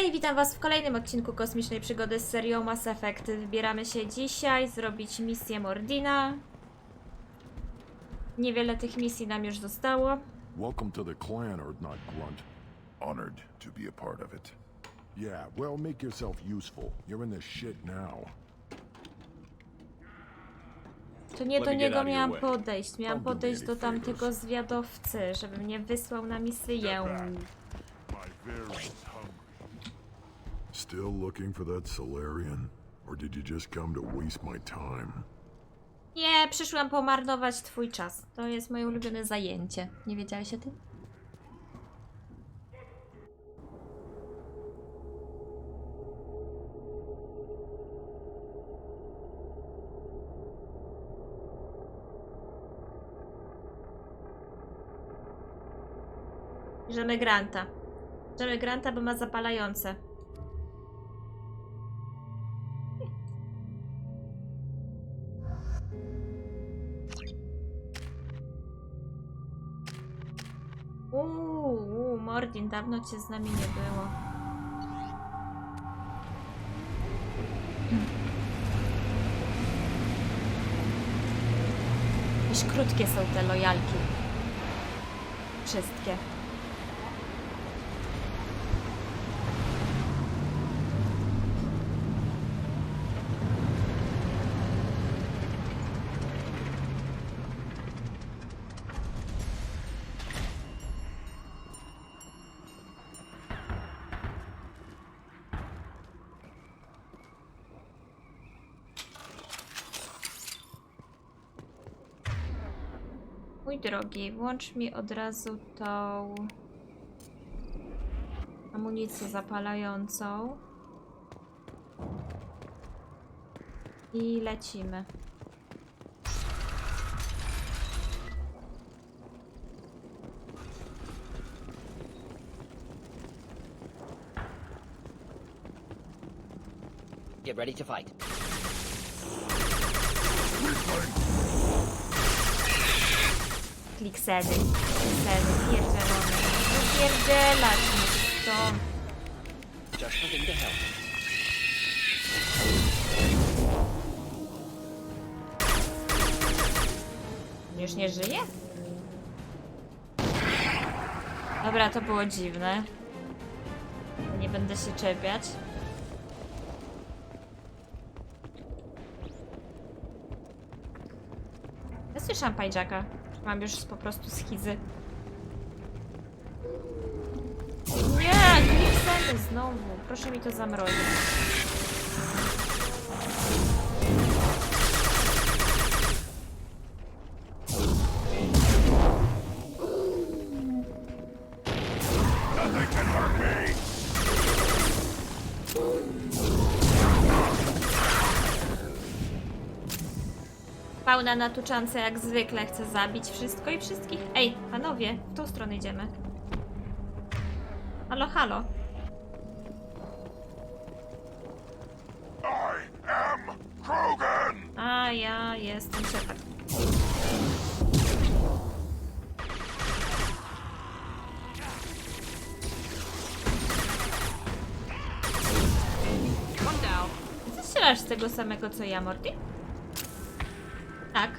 Hej, witam was w kolejnym odcinku kosmicznej przygody z serią Mass Effect. Wybieramy się dzisiaj zrobić misję Mordina. Niewiele tych misji nam już zostało. Welcome to the clan, Earth-Not Grunt. Honored to be a part of it. Yeah, well, make yourself useful. You're in this shit now. To nie do niego miałam podejść. Miałam podejść do tamtego zwiadowcy, żeby mnie wysłał na misję. Still looking for that Solarian? Or did you just come to waste my time? Nie, przyszłam pomarnować twój czas. To jest moje ulubione zajęcie. Nie wiedziałeś o tym? Bierzemy Granta. Bierzemy Granta, bo ma zapalające. Mordin, dawno cię z nami nie było. Jakieś krótkie są te lojalki. Wszystkie. Mój drogi, włącz mi od razu tą amunicję zapalającą i lecimy. Get ready to fight. Kliksedy, pierdzielone. Pierdzielać mi to. Just looking to help. Już nie żyje? Dobra, to było dziwne. Nie będę się czepiać. Ja słyszałam Pajdzaka. Mam już po prostu schizy. Nie, kliksedy znowu. Proszę mi to zamrozić. Fauna na tuczance jak zwykle chce zabić wszystko i wszystkich. Ej, panowie, w tą stronę idziemy. Halo, halo. I am Krogan! A ja jestem Shepard. Ty strzelasz z tego samego co ja, Morty? Tak.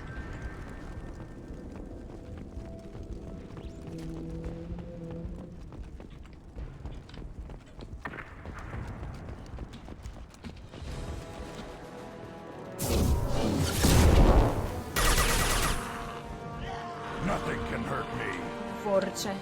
Nothing can hurt me. Worcze.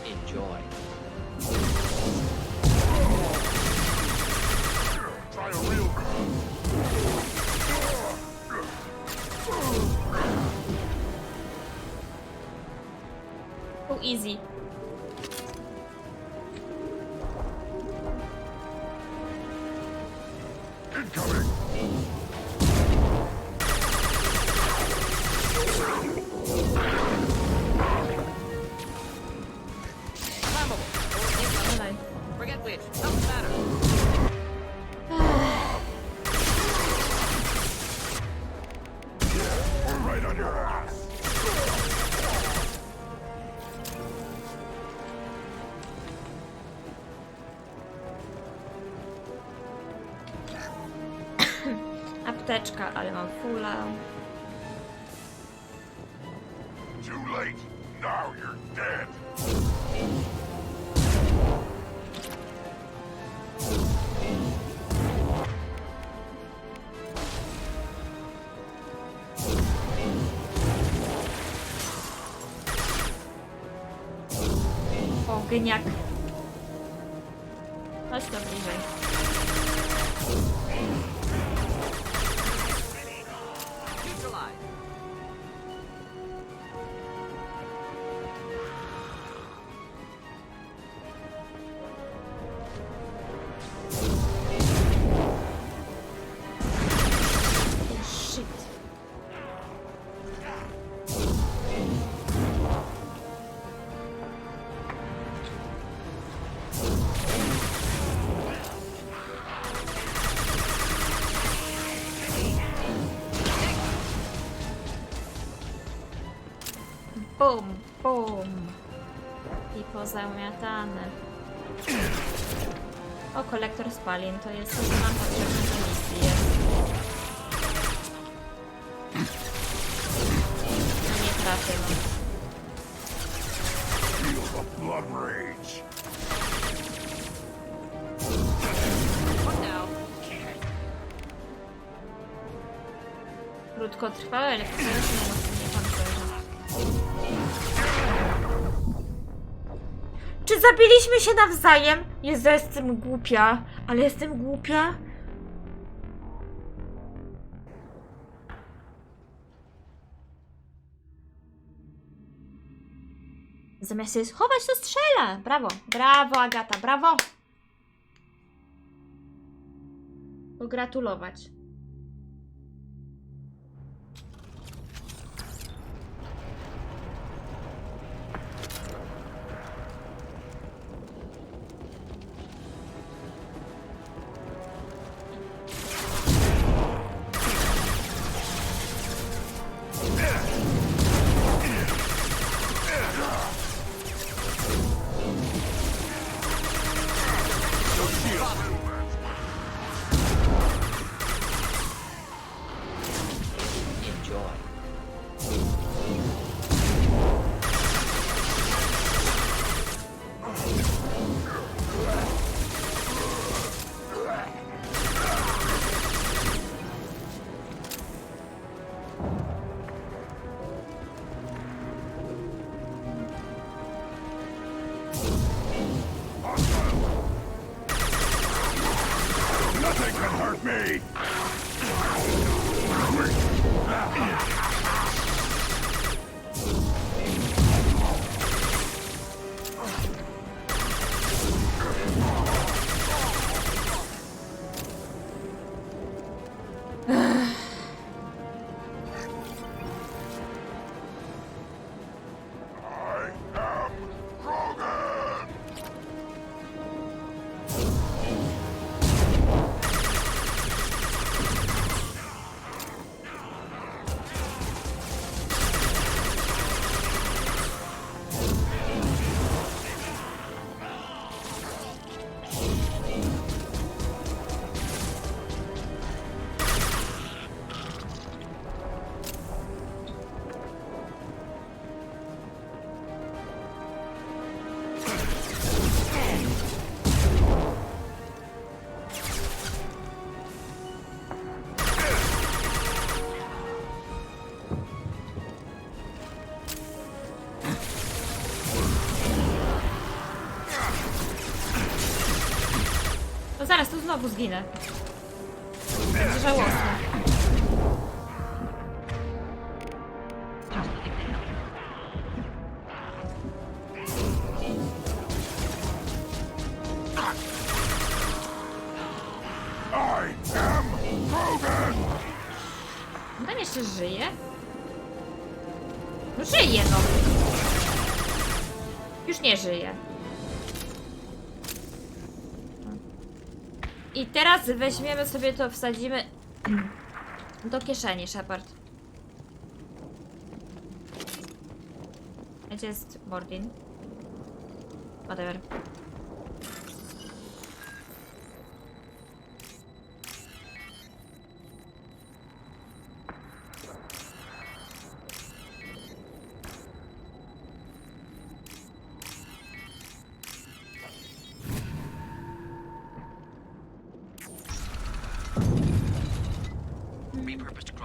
Enjoy. Try a real Był easy. incoming. Dalej. Forget which. Doesn't matter. apteczka, ale mam fulla. Too late. Now you're dead. Ogniak. Chodź to bliżej. Shit. Bum, bum. I pozamiatane. O, kolektor spalin. To jest to, co nam potrzebne do misji. Jest. No nie trafię, no. Feel the blood rage. Krótkotrwałe elektryczne umocnienie pancerza. Czy zabiliśmy się nawzajem? Jezu, jestem głupia. Ale jestem głupia. Zamiast się schować, to strzela. Brawo. Brawo, Agata. Brawo. Pogratulować. Nothing can hurt me. No zaraz, tu znowu zginę. Będzie żałosne. I am Krogan. On jeszcze żyje? No żyje, no. Już nie żyje. I teraz weźmiemy sobie to, wsadzimy do kieszeni, Shepard. Gdzie jest Mordin? Whatever.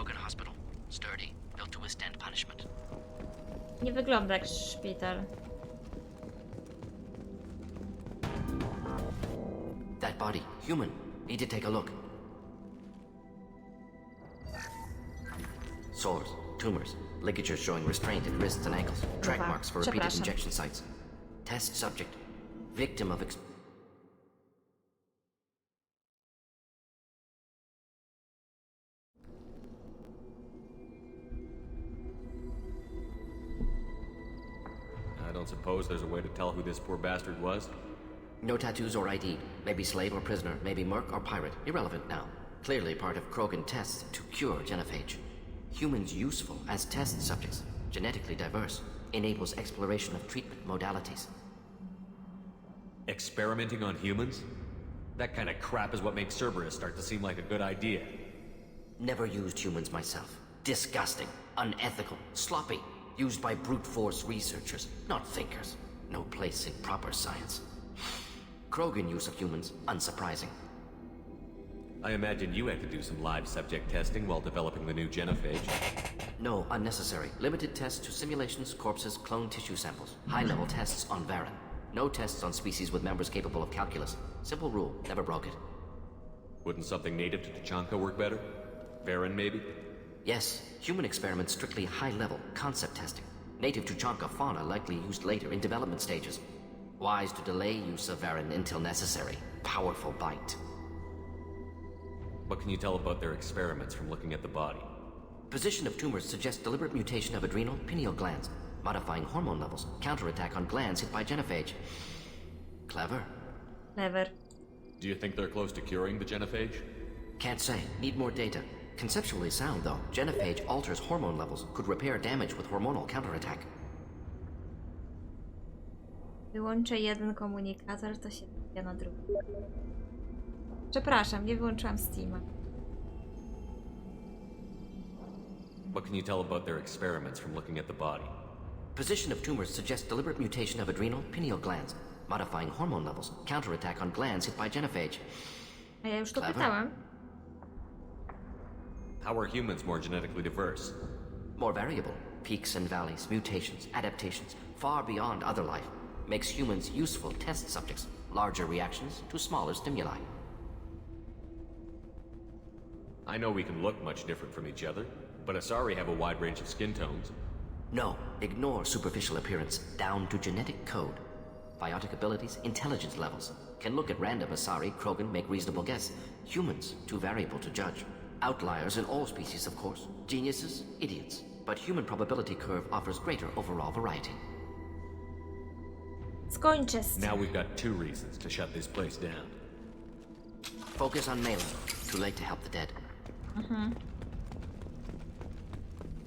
Krogan hospital. Sturdy, built to withstand punishment. Nie wygląda jak szpital. That body, human. Need to take a look. Sores, tumors, ligatures showing restraint in wrists and ankles. Track Dobra, marks for repeated przepraszam. injection sites. Test subject. Victim of I don't suppose there's a way to tell who this poor bastard was? No tattoos or ID. Maybe slave or prisoner, maybe merc or pirate. Irrelevant now. Clearly part of Krogan tests to cure genophage. Humans useful as test subjects. Genetically diverse. Enables exploration of treatment modalities. Experimenting on humans? That kind of crap is what makes Cerberus start to seem like a good idea. Never used humans myself. Disgusting. Unethical. Sloppy. Used by brute force researchers, not thinkers. No place in proper science. Krogan use of humans, unsurprising. I imagine you had to do some live subject testing while developing the new genophage. No, unnecessary. Limited tests to simulations, corpses, cloned tissue samples. High-level tests on Varen. No tests on species with members capable of calculus. Simple rule, never broke it. Wouldn't something native to Tuchanka work better? Varen, maybe? Yes, human experiments strictly high-level, concept testing. Native Tuchanka fauna likely used later in development stages. Wise to delay use of Varen until necessary. Powerful bite. What can you tell about their experiments from looking at the body? Position of tumors suggests deliberate mutation of adrenal, pineal glands, modifying hormone levels, counterattack on glands hit by genophage. Clever. Never. Do you think they're close to curing the genophage? Can't say. Need more data. Conceptually sound, though. Genophage alters hormone levels, could repair damage with hormonal counterattack. Wyłączę jeden komunikator, to się wbija na drugi. Przepraszam, nie wyłączyłam Steama. What can you tell about their experiments from looking at the body? Position of tumors suggests deliberate mutation of adrenal, pineal glands, modifying hormone levels, counterattack on glands hit by genophage. A ja już to Clever. pytałam. How are humans more genetically diverse? More variable. Peaks and valleys, mutations, adaptations, far beyond other life. Makes humans useful test subjects. Larger reactions to smaller stimuli. I know we can look much different from each other, but Asari have a wide range of skin tones. No, ignore superficial appearance, down to genetic code. Biotic abilities, intelligence levels. Can look at random Asari, Krogan, make reasonable guess. Humans, too variable to judge. Outliers in all species, of course. Geniuses, idiots. But human probability curve offers greater overall variety. Skończę z tym. Now we've got two reasons to shut this place down. Focus on Malin. Too late to help the dead.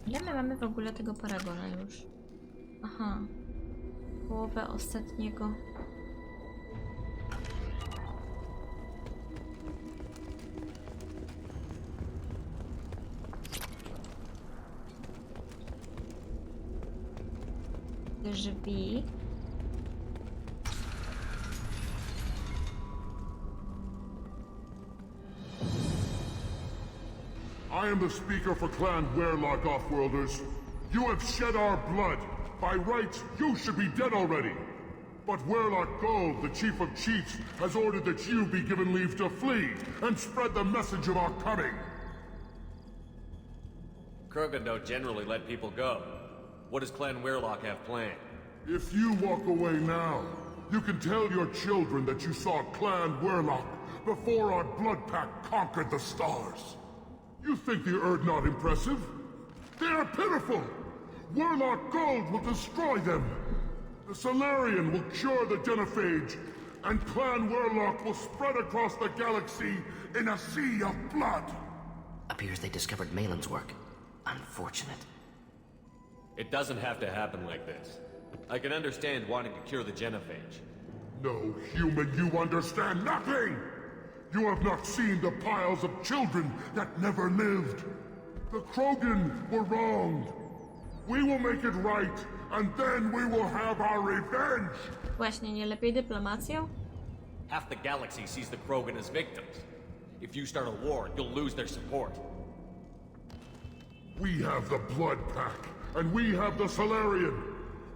Ile my mamy w ogóle tego paragona już? Aha. Połowę ostatniego. Drzwi. I am the speaker for Clan Werlock, Offworlders. You have shed our blood. By rights, you should be dead already. But Werlock Gold, the Chief of Chiefs, has ordered that you be given leave to flee and spread the message of our coming. Krogan don't generally let people go. What does Clan Werlock have planned? If you walk away now, you can tell your children that you saw Clan Werlock before our blood pact conquered the stars. You think the Erd not impressive? They are pitiful! Werlock Gold will destroy them! The Solarian will cure the genophage, and Clan Werlock will spread across the galaxy in a sea of blood! Appears they discovered Malin's work. Unfortunate. It doesn't have to happen like this. I can understand wanting to cure the genophage. No, human, you understand nothing! You have not seen the piles of children that never lived. The Krogan were wronged. We will make it right, and then we will have our revenge! Właśnie, nie lepiej dyplomacją? Half the galaxy sees the Krogan as victims. If you start a war, you'll lose their support. We have the Blood Pack, and we have the Solarian.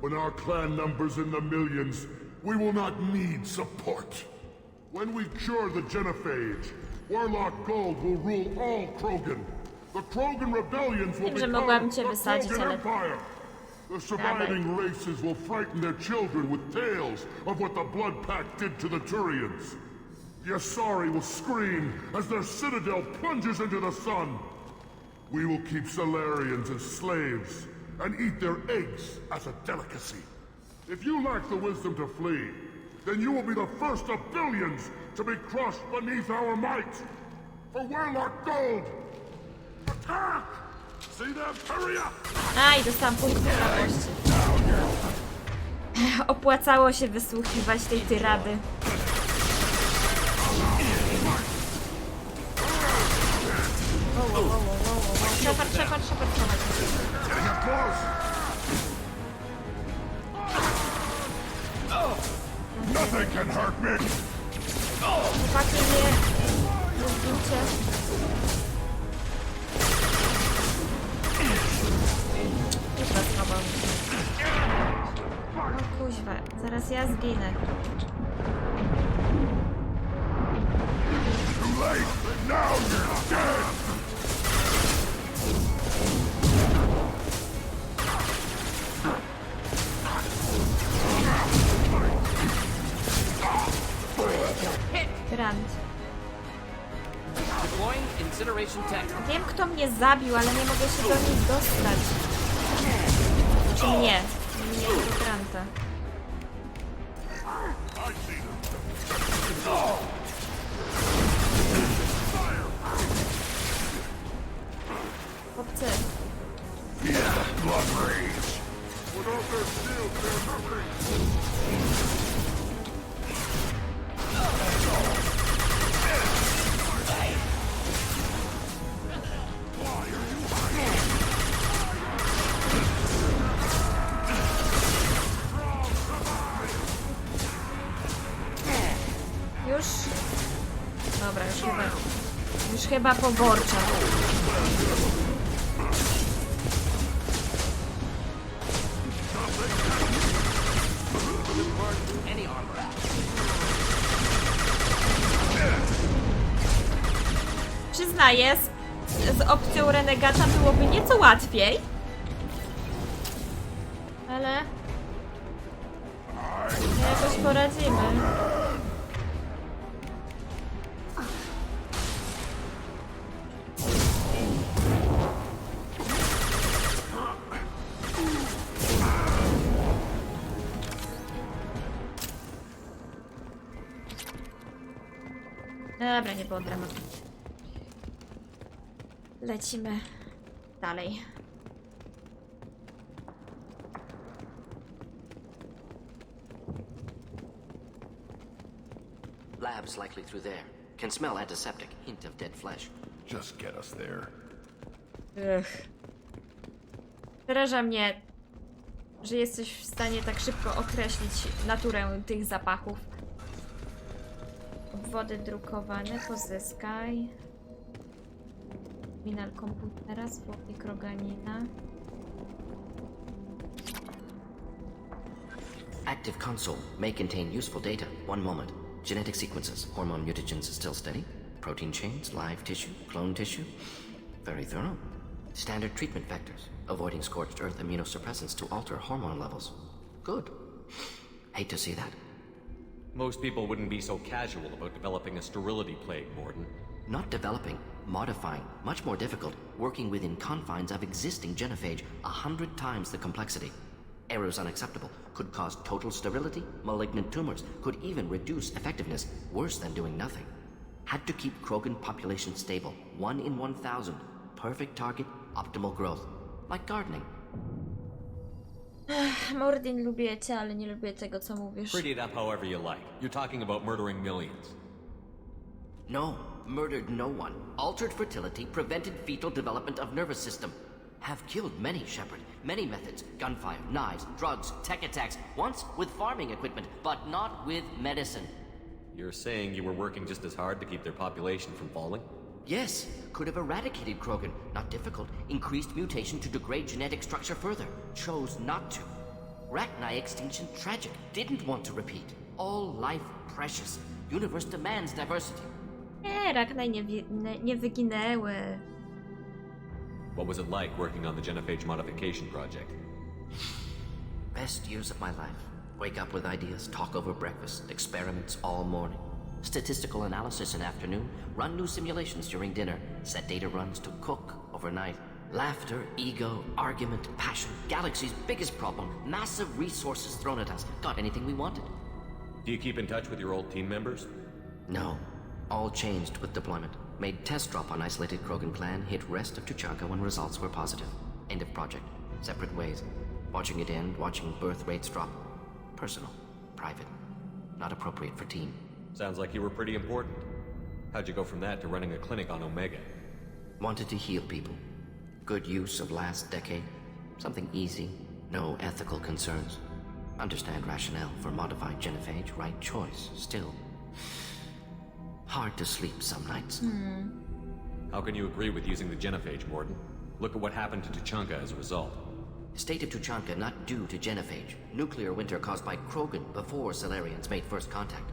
When our clan numbers in the millions, we will not need support. When we cure the genophage, Warlock Gold will rule all Krogan. The Krogan rebellions will Wiem, że become mogłabym the cię wysadzić, Krogan ale... Empire. The surviving races will frighten their children with tales of what the Blood Pack did to the Turians. The Asari will scream as their citadel plunges into the sun. We will keep Solarians as slaves and eat their eggs as a delicacy. If you lack the wisdom to flee, then you will be the first of billions to be crushed beneath our might. For Warlock Gold! Attack! See them? Hurry up! I dostałam punkt słabości. Opłacało się wysłuchiwać tej tyrady. Shepard. Nothing can hurt me! Chłopaki, nie zgincie. Już was chowam. O kuźwa, zaraz ja zginę. Too late! Now you're dead! Grant. Deploying incineration tech. Wiem, kto mnie zabił, ale nie mogę się do nich dostać. Czy mnie? Nie do Granta. Chłopcy. Już? Dobra, już chyba poborcza. Przyznaję, z opcją renegata byłoby nieco łatwiej. Ale... jakoś poradzimy. Dobra, nie było dramatu. Lecimy dalej. Labs likely through there. Can smell antiseptic. Hint of dead flesh. Just get us there. Przeraża mnie, że jesteś w stanie tak szybko określić naturę tych zapachów. Obwody drukowane, pozyskaj. Terminal komputera, słownik roganina. Active console may contain useful data. One moment. Genetic sequences. Hormone mutagens still steady. Protein chains, live tissue, clone tissue. Very thorough. Standard treatment vectors. Avoiding scorched earth immunosuppressants to alter hormone levels. Good. Hate to see that. Most people wouldn't be so casual about developing a sterility plague, Mordin. Not developing, modifying, much more difficult, working within confines of existing genophage, 100 times the complexity. Errors unacceptable, could cause total sterility, malignant tumors, could even reduce effectiveness, worse than doing nothing. Had to keep Krogan population stable, 1 in 1,000. Perfect target, optimal growth. Like gardening. Mordin, lubię cię, ale nie lubię tego, co mówisz. Pretty it up however you like. You're talking about murdering millions. No, murdered no one. Altered fertility, prevented fetal development of nervous system. Have killed many, Shepard. Many methods. Gunfire, knives, drugs, tech attacks. Once with farming equipment, but not with medicine. You're saying you were working just as hard to keep their population from falling? Yes, could have eradicated Krogan. Not difficult. Increased mutation to degrade genetic structure further. Chose not to. Rachni extinction tragic. Didn't want to repeat. All life precious. Universe demands diversity. Rachni nie wyginęły. What was it like working on the genophage modification project? Best years of my life. Wake up with ideas, talk over breakfast, experiments all morning. Statistical analysis in afternoon, run new simulations during dinner, set data runs to cook overnight. Laughter, ego, argument, passion, galaxy's biggest problem, massive resources thrown at us. Got anything we wanted? Do you keep in touch with your old team members? No. All changed with deployment. Made test drop on isolated Krogan clan, hit rest of Tuchanka when results were positive. End of project. Separate ways. Watching it end, watching birth rates drop. Personal. Private. Not appropriate for team. Sounds like you were pretty important. How'd you go from that to running a clinic on Omega? Wanted to heal people. Good use of last decade. Something easy. No ethical concerns. Understand rationale for modified genophage. Right choice. Still. Hard to sleep some nights. How can you agree with using the genophage, Mordin? Look at what happened to Tuchanka as a result. State of Tuchanka not due to genophage. Nuclear winter caused by Krogan before Solarians made first contact.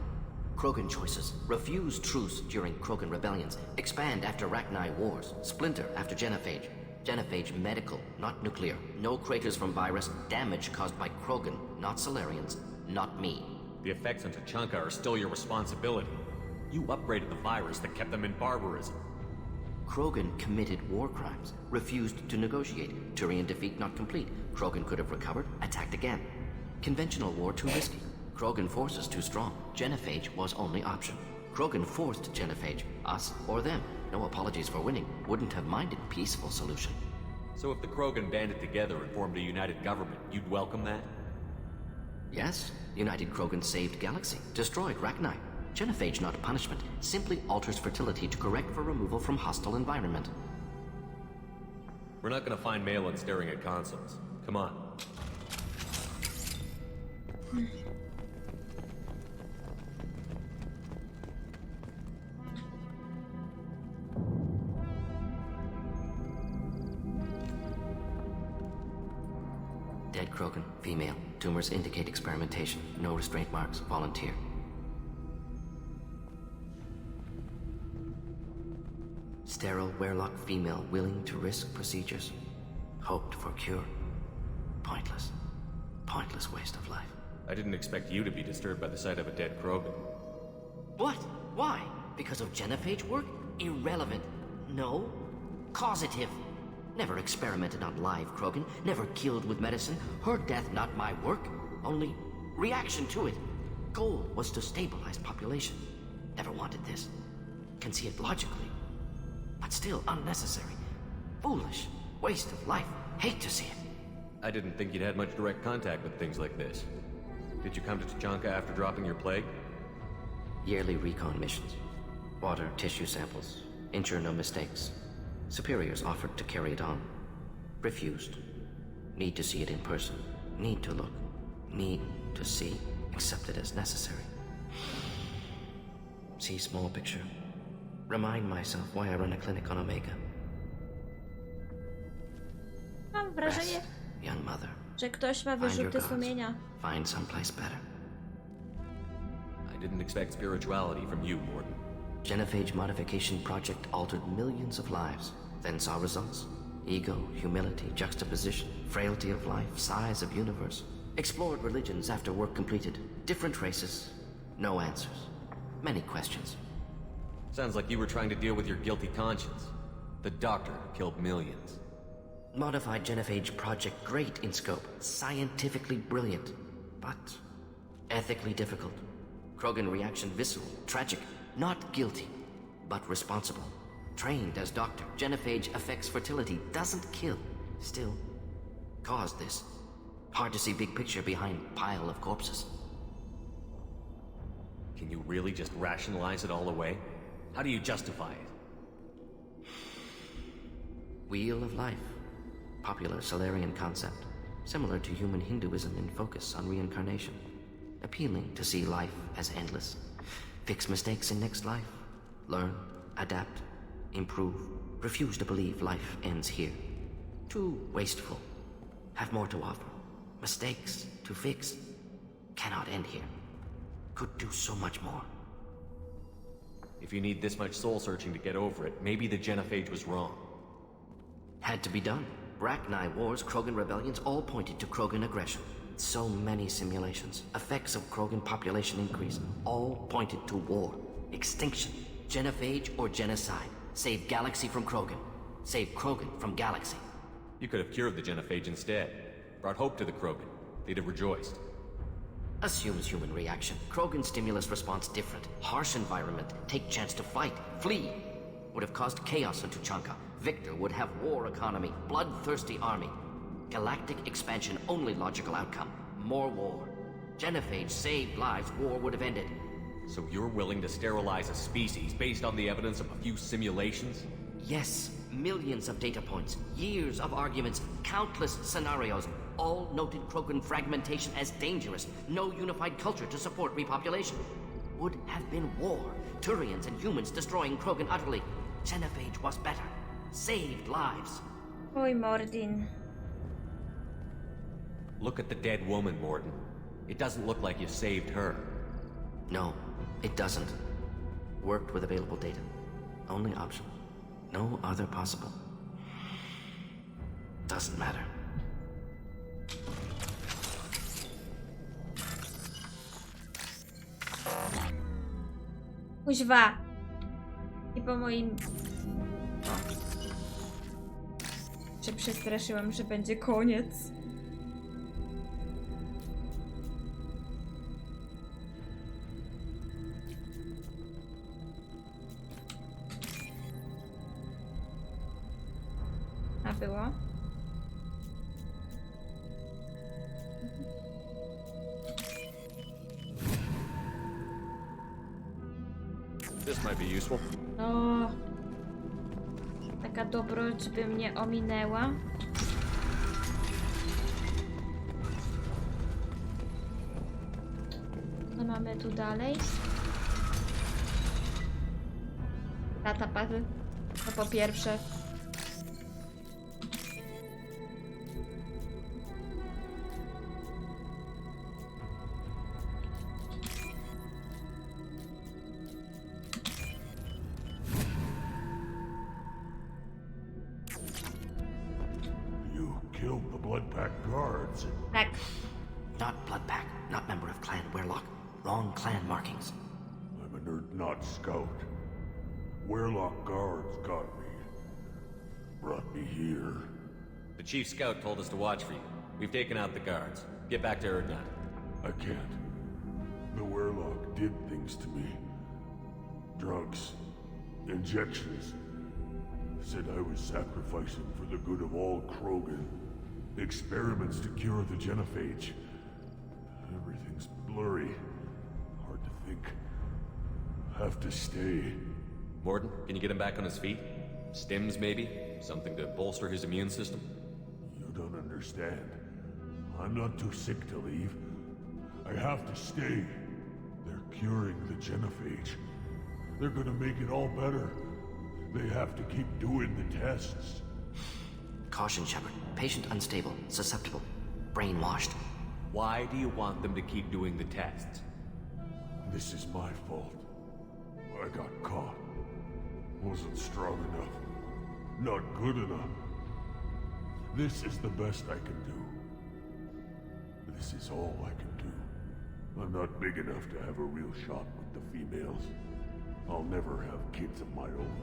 Krogan choices. Refuse truce during Krogan rebellions. Expand after Rachni wars. Splinter after genophage. Genophage medical, not nuclear. No craters from virus. Damage caused by Krogan, not Solarians, not me. The effects on Tuchanka are still your responsibility. You upgraded the virus that kept them in barbarism. Krogan committed war crimes. Refused to negotiate. Turian defeat not complete. Krogan could have recovered, attacked again. Conventional war too risky. Krogan forces too strong. Genophage was only option. Krogan forced genophage. Us or them. No apologies for winning. Wouldn't have minded peaceful solution. So if the Krogan banded together and formed a united government, you'd welcome that? Yes. United Krogan saved Galaxy. Destroyed Rachni. Genophage not punishment. Simply alters fertility to correct for removal from hostile environment. We're not gonna find Malin staring at consoles. Come on. Dead Krogan, female. Tumors indicate experimentation. No restraint marks. Volunteer. Sterile Werelock female willing to risk procedures. Hoped for cure. Pointless. Pointless waste of life. I didn't expect you to be disturbed by the sight of a dead Krogan. What? Why? Because of genophage work? Irrelevant. No. Causative. Never experimented on live Krogan. Never killed with medicine. Her death not my work. Only reaction to it. Goal was to stabilize population. Never wanted this. Can see it logically. But still unnecessary. Foolish. Waste of life. Hate to see it. I didn't think you'd had much direct contact with things like this. Did you come to Tuchanka after dropping your plague? Yearly recon missions. Water, tissue samples. Ensure no mistakes. Superiors offered to carry it on. Refused. Need to see it in person. Need to look. Need to see. Accepted as necessary. See small picture. Remind myself why I run a clinic on Omega. Mam wrażenie, Rest, young mother. że ktoś ma Find your wyrzuty gods. sumienia. Find someplace better. I didn't expect spirituality from you, Mordin. Genophage modification project altered millions of lives. Then saw results. Ego, humility, juxtaposition, frailty of life, size of universe. Explored religions after work completed. Different races. No answers. Many questions. Sounds like you were trying to deal with your guilty conscience. The doctor killed millions. Modified genophage project great in scope. Scientifically brilliant. But ethically difficult. Krogan reaction visceral. Tragic. Not guilty, but responsible. Trained as doctor. Genophage affects fertility. Doesn't kill. Still, caused this. Hard to see big picture behind pile of corpses. Can you really just rationalize it all away? How do you justify it? Wheel of life. Popular Solarian concept. Similar to human Hinduism in focus on reincarnation. Appealing to see life as endless. Fix mistakes in next life. Learn, adapt, improve, refuse to believe life ends here. Too wasteful. Have more to offer. Mistakes to fix. Cannot end here. Could do so much more. If you need this much soul-searching to get over it, maybe the genophage was wrong. Had to be done. Bracknai wars, Krogan rebellions, all pointed to Krogan aggression. So many simulations, effects of Krogan population increase, all pointed to war, extinction, genophage or genocide. Save galaxy from Krogan. Save Krogan from galaxy. You could have cured the genophage instead. Brought hope to the Krogan. They'd have rejoiced. Assumes human reaction. Krogan stimulus response different. Harsh environment. Take chance to fight. Flee. Would have caused chaos in Tuchanka. Victor would have war economy. Bloodthirsty army. Galactic expansion only logical outcome. More war. Genophage saved lives. War would have ended. So you're willing to sterilize a species based on the evidence of a few simulations? Yes. Millions of data points. Years of arguments. Countless scenarios. All noted Krogan fragmentation as dangerous. No unified culture to support repopulation. Would have been war. Turians and humans destroying Krogan utterly. Genophage was better. Saved lives. Oj, Mordin. Look at the dead woman, Mordin. It doesn't look like you saved her. No, it doesn't. Worked with available data. Only option. No other possible. Doesn't matter. Kuźwa. I po moim... Się przestraszyłam, że będzie koniec. A było? This might be useful. O, taka dobroć by mnie ominęła. Co mamy tu dalej? Lata puzzle. To po pierwsze. Killed the Blood Pack guards. Tak. Not Bloodpack, not member of Clan Werlock. Wrong clan markings. I'm an Urdnot scout. Werlock guards got me. Brought me here. The chief scout told us to watch for you. We've taken out the guards. Get back to Urdnot. I can't. The Werlock did things to me. Drugs. Injections. Said I was sacrificing for the good of all Krogan. Experiments to cure the genophage. Everything's blurry. Hard to think. Have to stay. Mordin, can you get him back on his feet? Stims, maybe? Something to bolster his immune system? You don't understand. I'm not too sick to leave. I have to stay. They're curing the genophage. They're gonna make it all better. They have to keep doing the tests. Caution, Shepard. Patient unstable, susceptible, brainwashed. Why do you want them to keep doing the tests? This is my fault. I got caught. Wasn't strong enough. Not good enough. This is the best I can do. This is all I can do. I'm not big enough to have a real shot with the females. I'll never have kids of my own.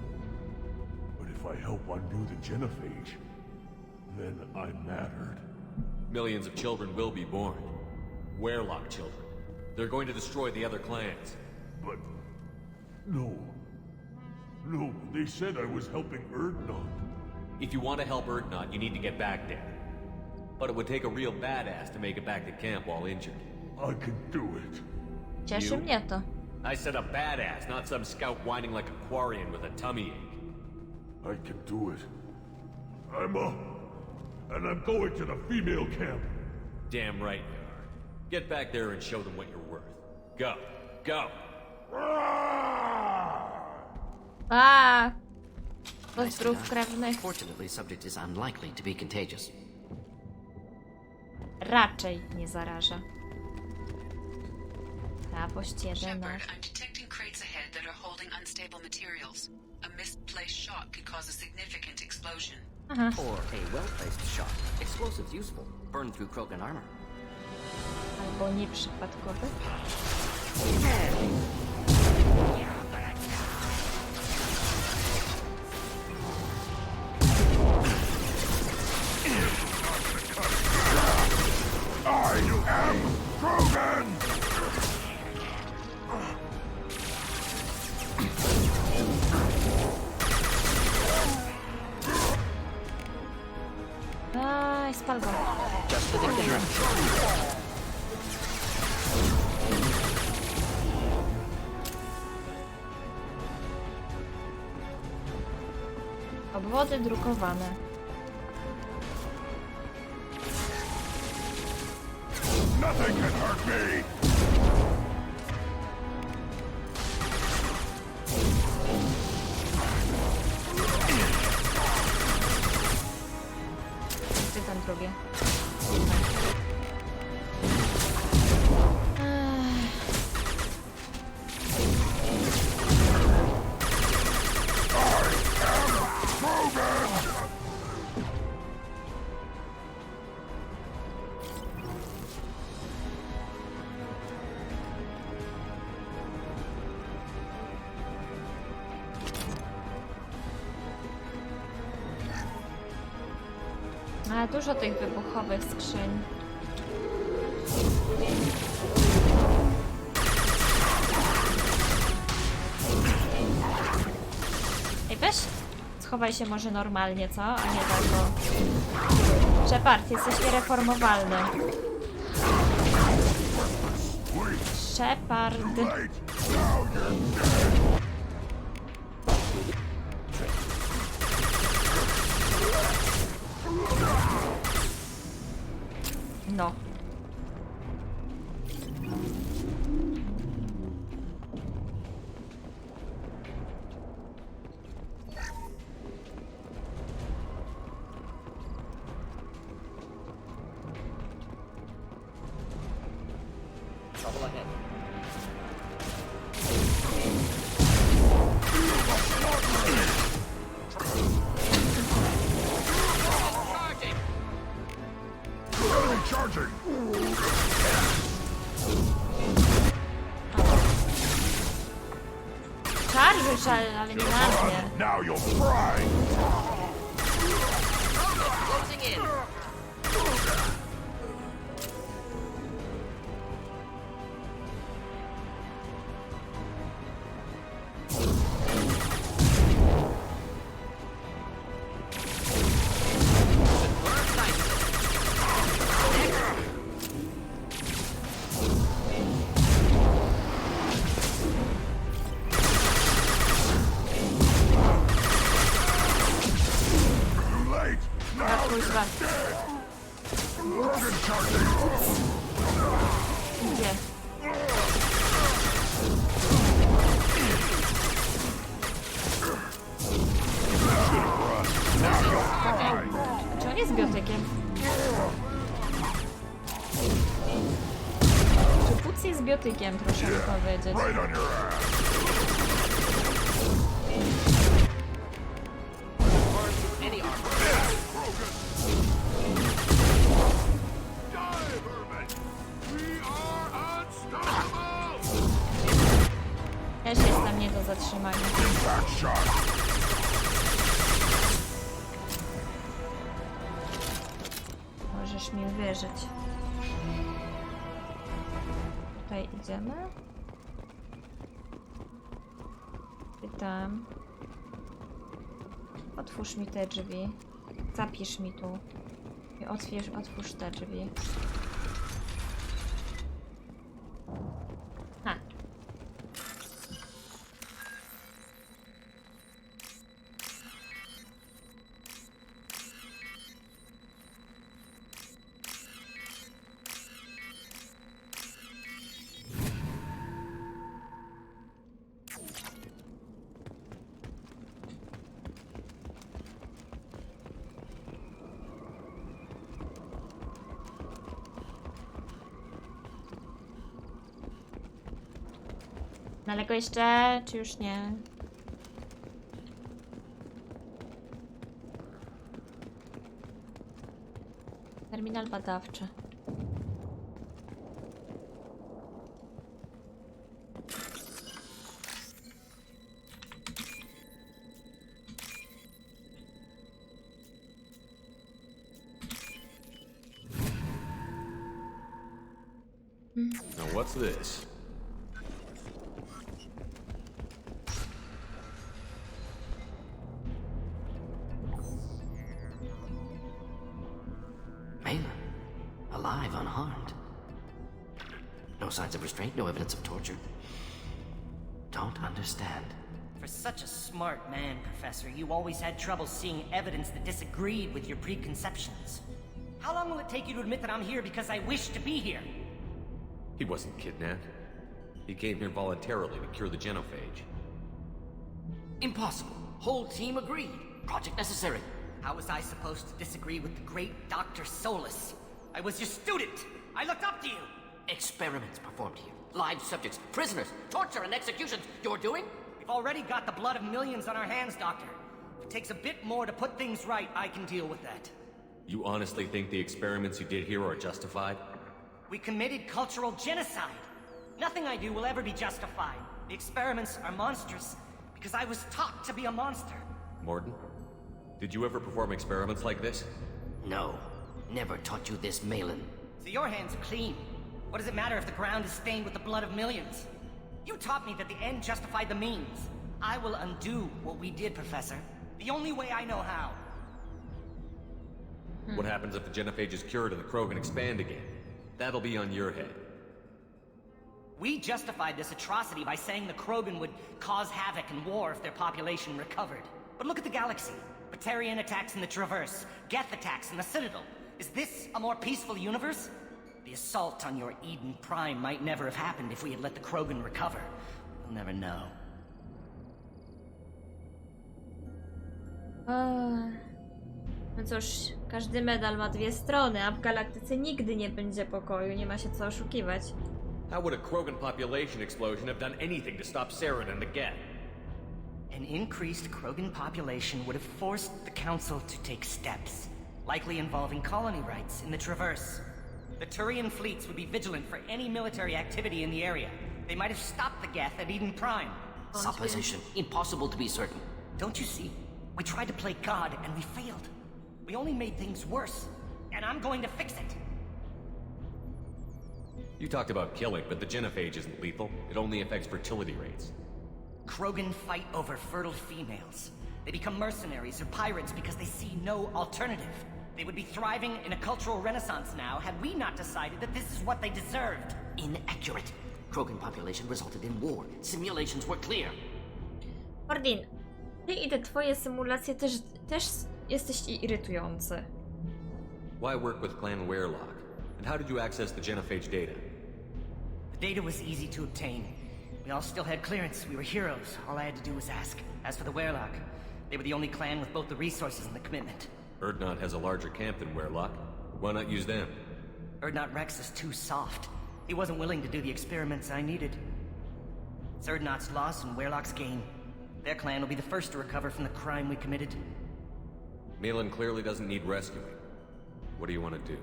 But if I help undo the genophage, then I mattered. Millions of children will be born. Werlock children. They're going to destroy the other clans. But... no. No, they said I was helping Urdnot. If you want to help Urdnot, you need to get back there. But it would take a real badass to make it back to camp while injured. I can do it. Cieszy mnie to. I said a badass, not some scout whining like a Quarian with a tummy ache. I can do it. I'm up. And I'm going to the female camp. Damn right you are. Get back there and show them what you're worth. Go. Go! A. Pozdrów krewnych. Fortunately, subject is unlikely to be contagious. Raczej nie zaraża. Ta pościerze Shepard, nasz. I'm detecting crates ahead that are holding unstable materials. A misplaced shot could cause a significant explosion. Aha. Or a well-placed shot. Explosives useful. Burn through Krogan armor. Albo nieprzypadkowy. I am Krogan! Aj, spal go. Just the beginning. Obwody drukowane. Nothing can hurt me! Gdzie tam drugie? Ale dużo tych wybuchowych skrzyń. Ej, weź, schowaj się może normalnie, co? A nie tak, bo... Shepard, jesteś niereformowalny. Shepard. No. Trouble ahead. Enemy charging! Czarżysz, ale nie na mnie. Now you'll fry! Closing in. Too late! Now Kuźwa, Krogan charging! idzie. Czy on jest biotykiem? Czy Puc jest biotykiem, proszę mi powiedzieć. Right on your ass! Any armor. Die, vermin! We are unstoppable! Też jestem nie do zatrzymania. Impact shot! Możesz mi wierzyć. Tutaj idziemy. Pytam. Otwórz mi te drzwi. Zapisz mi tu. I otwórz te drzwi. Ha. Daleko jeszcze, czy już nie? Terminal badawczy. Now what's this? Malin, alive, unharmed. No signs of restraint, no evidence of torture. Don't understand. For such a smart man, Professor, you always had trouble seeing evidence that disagreed with your preconceptions. How long will it take you to admit that I'm here because I wish to be here? He wasn't kidnapped. He came here voluntarily to cure the genophage. Impossible. Whole team agreed. Project necessary. How was I supposed to disagree with the great Dr. Solus? I was your student! I looked up to you! Experiments performed here. Live subjects, prisoners, torture and executions. You're doing? We've already got the blood of millions on our hands, Doctor. If it takes a bit more to put things right, I can deal with that. You honestly think the experiments you did here are justified? We committed cultural genocide. Nothing I do will ever be justified. The experiments are monstrous because I was taught to be a monster. Mordin, did you ever perform experiments like this? No. Never taught you this, Malin. So your hands are clean. What does it matter if the ground is stained with the blood of millions? You taught me that the end justified the means. I will undo what we did, Professor. The only way I know how. What happens if the genophage is cured and the Krogan expand again? That'll be on your head. We justified this atrocity by saying the Krogan would cause havoc and war if their population recovered. But look at the galaxy. Batarian attacks in the Traverse, Geth attacks in the Citadel. Is this a more peaceful universe? The assault on your Eden Prime might never have happened if we had let the Krogan recover. We'll never know. No cóż, każdy medal ma dwie strony, a w galaktyce nigdy nie będzie pokoju, nie ma się co oszukiwać. How would a Krogan population explosion have done anything to stop Saren and the Geth? An increased Krogan population would have forced the Council to take steps, likely involving colony rights in the Traverse. The Turian fleets would be vigilant for any military activity in the area. They might have stopped the Geth at Eden Prime. Supposition. Impossible to be certain. Don't you see? We tried to play God and we failed. We only made things worse, and I'm going to fix it. You talked about killing, but the genophage isn't lethal. It only affects fertility rates. Krogan fight over fertile females. They become mercenaries or pirates because they see no alternative. They would be thriving in a cultural renaissance now had we not decided that this is what they deserved. Inaccurate. Krogan population resulted in war. Simulations were clear. Mordin, ty i te twoje symulacje też jesteś irytujący. Why work with Clan Werelock? And how did you access the genophage data? The data was easy to obtain. We all still had clearance. We were heroes. All I had to do was ask. As for the Werelock, they were the only clan with both the resources and the commitment. Erdnot has a larger camp than Werelock. Why not use them? Erdnot Rex is too soft. He wasn't willing to do the experiments I needed. It's Erdnot's loss and Werelock's gain. Their clan will be the first to recover from the crime we committed. Malin clearly doesn't need rescuing. What do you want to do?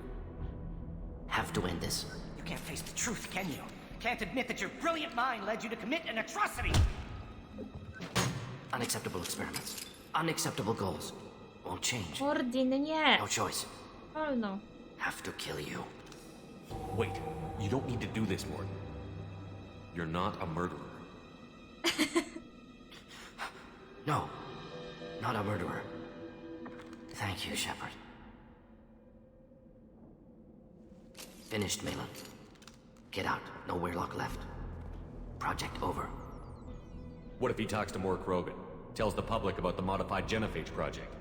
Have to end this. You can't face the truth, can you? Can't admit that your brilliant mind led you to commit an atrocity! Unacceptable experiments. Unacceptable goals. Won't change. Mordin, nie! No choice. Wolno. Have to kill you. Wait, you don't need to do this, Mordin. You're not a murderer. No. Not a murderer. Thank you, Shepard. Finished, Malin. Get out. No Werelock left. Project over. What if he talks to more Krogan? Tells the public about the modified genophage project?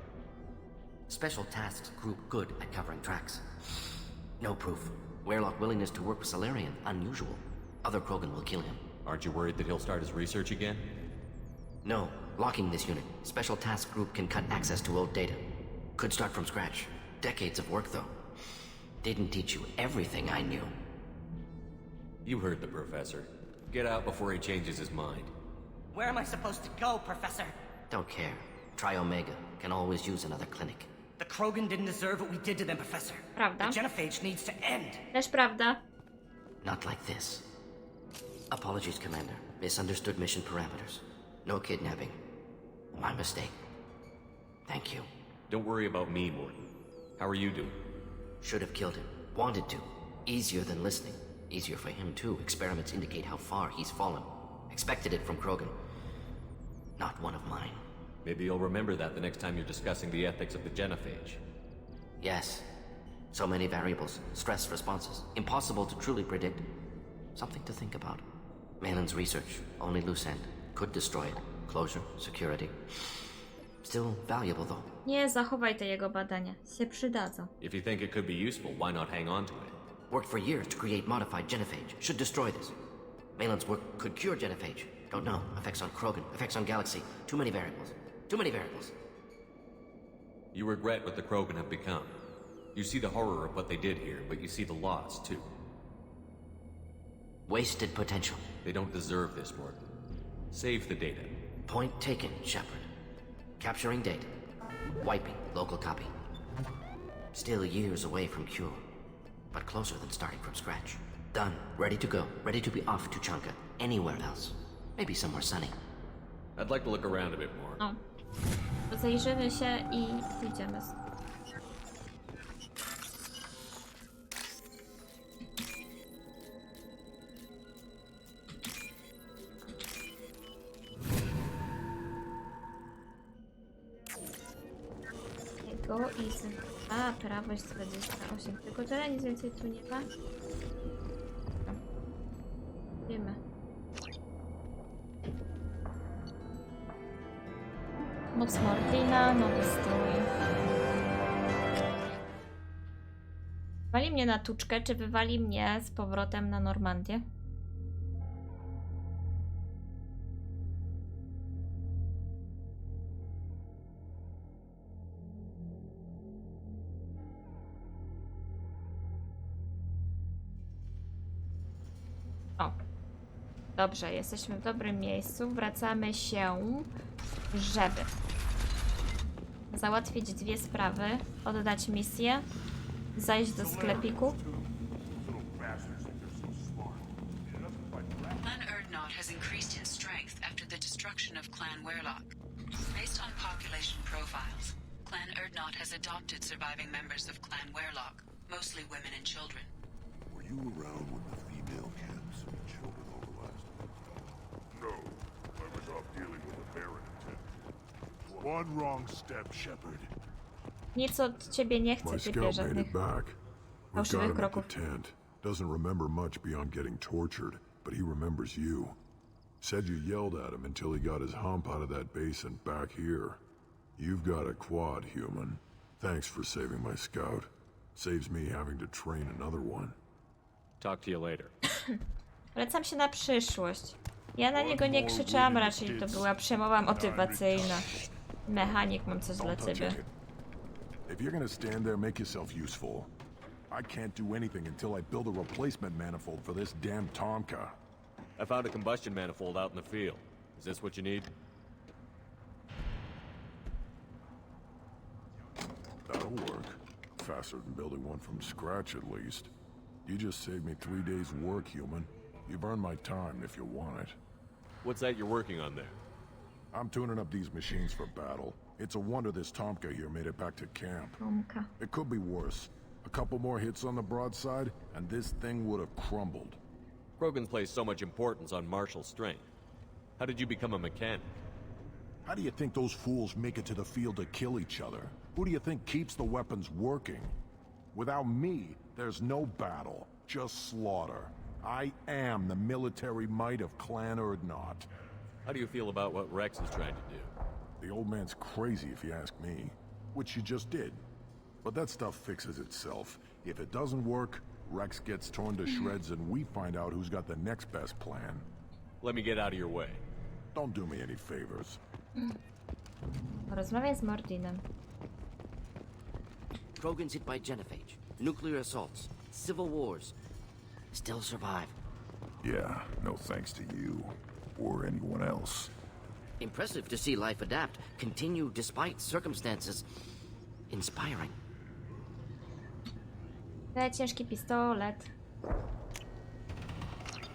Special Tasks Group good at covering tracks. No proof. Werelock willingness to work with Salarian, unusual. Other Krogan will kill him. Aren't you worried that he'll start his research again? No. Locking this unit. Special Task Group can cut access to old data. Could start from scratch. Decades of work, though. Didn't teach you everything I knew. You heard the professor. Get out before he changes his mind. Where am I supposed to go, Professor? Don't care. Try Omega. Can always use another clinic. The Krogan didn't deserve what we did to them, Professor. Prawda? The genophage needs to end. Też prawda. Not like this. Apologies, Commander. Misunderstood mission parameters. No kidnapping. My mistake. Thank you. Don't worry about me, Morton. How are you doing? Should have killed him. Wanted to. Easier than listening. Easier for him, too. Experiments indicate how far he's fallen. Expected it from Krogan. Not one of mine. Maybe you'll remember that the next time you're discussing the ethics of the genophage. Yes. So many variables. Stress responses. Impossible to truly predict. Something to think about. Malin's research. Only loose end. Could destroy it. Closure. Security. Still valuable, though. Nie, zachowaj te jego badania. Się przydadzą. If you think it could be useful, why not hang on to it? Worked for years to create modified genophage. Should destroy this. Malin's work could cure genophage. Don't know. Effects on Krogan. Effects on Galaxy. Too many variables. Too many variables. You regret what the Krogan have become. You see the horror of what they did here, but you see the loss, too. Wasted potential. They don't deserve this, Morton. Save the data. Point taken, Shepard. Capturing data. Wiping local copy. Still years away from cure. But closer than starting from scratch. Done. Ready to go. Ready to be off to Chanka. Anywhere else. Maybe somewhere sunny. I'd like to look around a bit more. O. Zajrzymy się i pójdziemy. Go i z... A, prawość 28. Tylko tyle, nic więcej tu nie ma. Wiemy. Moc Mordina, nowy strój. Wywali mnie na tuczkę, czy wywali mnie z powrotem na Normandię? O. Dobrze, jesteśmy w dobrym miejscu. Wracamy się, żeby załatwić dwie sprawy, oddać misję, zajść do sklepiku. Clan Erdnot has increased in strength after the destruction of Clan Werlock. Based on population profiles, Clan Erdnot has adopted surviving members of Clan Werlock, mostly women and children. Were you around when the female camps and children overlasted? No, I was off dealing with a Baron attendant. One wrong step, Shepard. Nic od ciebie nie chcę, My typie scout made żadnych it back. We got fałszywych him at the kroków. tent. Doesn't remember much beyond getting tortured, but he remembers you. Said you yelled at him until he got his hump out of that basin back here. You've got a quad, human. Thanks for saving my scout. Saves me having to train another one. Talk to you later. Polecam się na przyszłość. Ja na niego nie krzyczałam, raczej to była przemowa motywacyjna. Mechanik, mam coś dla Don't touch ciebie. it. If you're gonna stand there, make yourself useful. I can't do anything until I build a replacement manifold for this damn Tomka. I found a combustion manifold out in the field. Is this what you need? That'll work. Faster than building one from scratch, at least. You just saved me 3 days' work, human. You've earned my time if you want it. What's that you're working on there? I'm tuning up these machines for battle. It's a wonder this Tomka here made it back to camp. Tomka. It could be worse. A couple more hits on the broadside, and this thing would have crumbled. Krogan place so much importance on martial strength. How did you become a mechanic? How do you think those fools make it to the field to kill each other? Who do you think keeps the weapons working? Without me, there's no battle, just slaughter. I am the military might of Clan Erdnot. How do you feel about what Rex is trying to do? The old man's crazy if you ask me, which you just did. But that stuff fixes itself. If it doesn't work, Rex gets torn to shreds and we find out who's got the next best plan. Let me get out of your way. Don't do me any favors. Porozmawiaj z Mordinem. Krogan's hit by genophage, nuclear assaults, civil wars. Still survive. Yeah, no thanks to you. Or anyone else. Impressive to see life adapt, continue despite circumstances. Inspiring. Ciężki pistolet.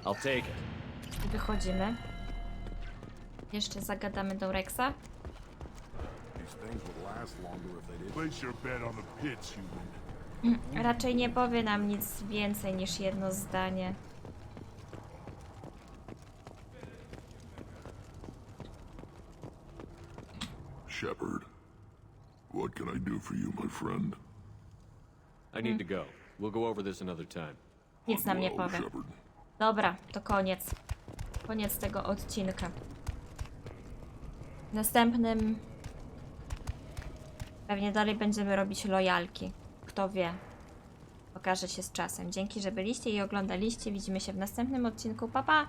I'll take it. I wychodzimy. Jeszcze zagadamy do Rexa. These things would last longer if they did. Place your bet on the pits, human. Raczej nie powie nam nic więcej niż jedno zdanie. Shepard, what can I do for you, my friend? I need to go. We'll go over this another time. Nic nam nie powie. Shepard. Dobra, to koniec. Koniec tego odcinka. W następnym pewnie dalej będziemy robić lojalki. Kto wie. Okaże się z czasem. Dzięki, że byliście i oglądaliście. Widzimy się w następnym odcinku. Pa, pa!